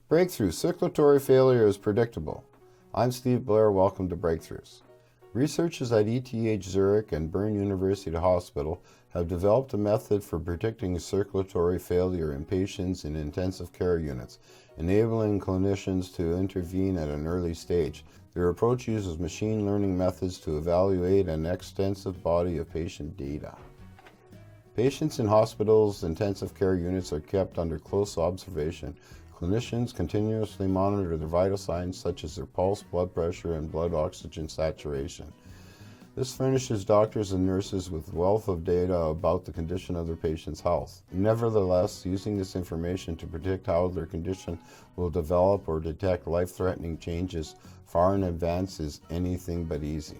Breakthrough. Circulatory failure is predictable. I'm Steve Blair. Welcome to Breakthroughs. Researchers at ETH Zurich and Bern University Hospital have developed a method for predicting circulatory failure in patients in intensive care units, enabling clinicians to intervene at an early stage. Their approach uses machine learning methods to evaluate an extensive body of patient data. Patients in hospitals' intensive care units are kept under close observation. Clinicians continuously monitor their vital signs such as their pulse, blood pressure, and blood oxygen saturation. This furnishes doctors and nurses with a wealth of data about the condition of their patient's health. Nevertheless, using this information to predict how their condition will develop or detect life-threatening changes far in advance is anything but easy.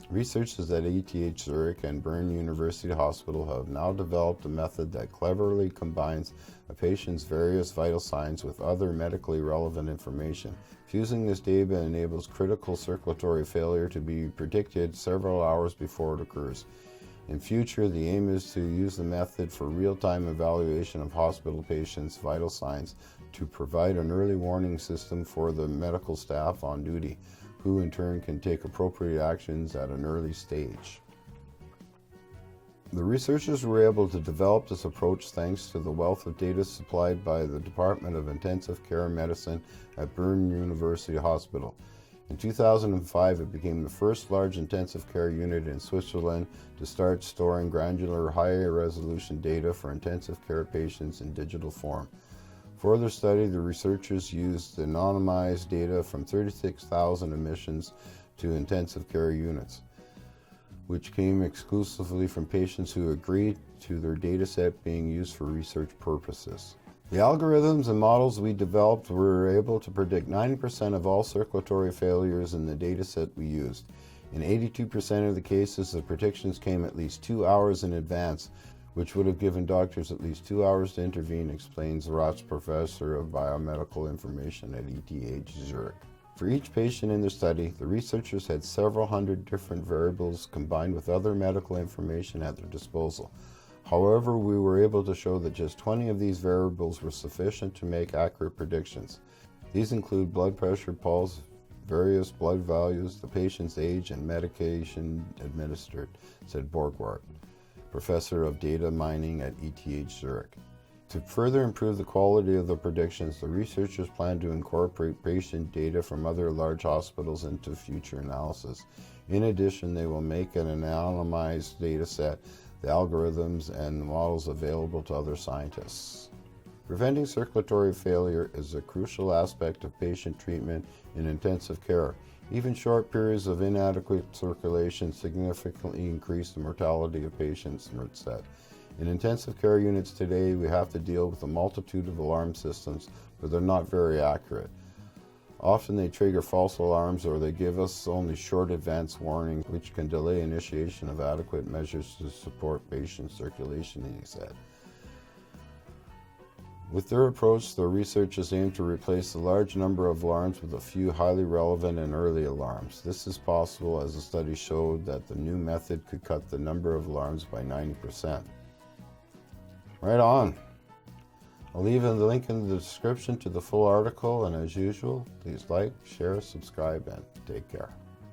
Researchers at ETH Zurich and Bern University Hospital have now developed a method that cleverly combines a patient's various vital signs with other medically relevant information. Fusing this data enables critical circulatory failure to be predicted several hours before it occurs. In future, the aim is to use the method for real-time evaluation of hospital patients' vital signs to provide an early warning system for the medical staff on duty, who in turn can take appropriate actions at an early stage. The researchers were able to develop this approach thanks to the wealth of data supplied by the Department of Intensive Care Medicine at Bern University Hospital. In 2005, it became the first large intensive care unit in Switzerland to start storing granular, high-resolution data for intensive care patients in digital form. For their study, the researchers used anonymized data from 36,000 admissions to intensive care units, which came exclusively from patients who agreed to their dataset being used for research purposes. The algorithms and models we developed were able to predict 90% of all circulatory failures in the dataset we used. In 82% of the cases, the predictions came at least 2 hours in advance, which would have given doctors at least 2 hours to intervene, explains Roch, professor of biomedical information at ETH Zurich. For each patient in the study, the researchers had several hundred different variables combined with other medical information at their disposal. However, we were able to show that just 20 of these variables were sufficient to make accurate predictions. These include blood pressure, pulse, various blood values, the patient's age, and medication administered, said Borgward, professor of data mining at ETH Zurich. To further improve the quality of the predictions, the researchers plan to incorporate patient data from other large hospitals into future analysis. In addition, they will make an anonymized data set, the algorithms and the models available to other scientists. Preventing circulatory failure is a crucial aspect of patient treatment in intensive care. Even short periods of inadequate circulation significantly increase the mortality of patients, Mert said. In intensive care units today, we have to deal with a multitude of alarm systems, but they're not very accurate. Often they trigger false alarms or they give us only short advance warning, which can delay initiation of adequate measures to support patient circulation, he said. With their approach, the researchers aim to replace a large number of alarms with a few highly relevant and early alarms. This is possible as the study showed that the new method could cut the number of alarms by 90%. Right on. I'll leave a link in the description to the full article, and as usual, please like, share, subscribe, and take care.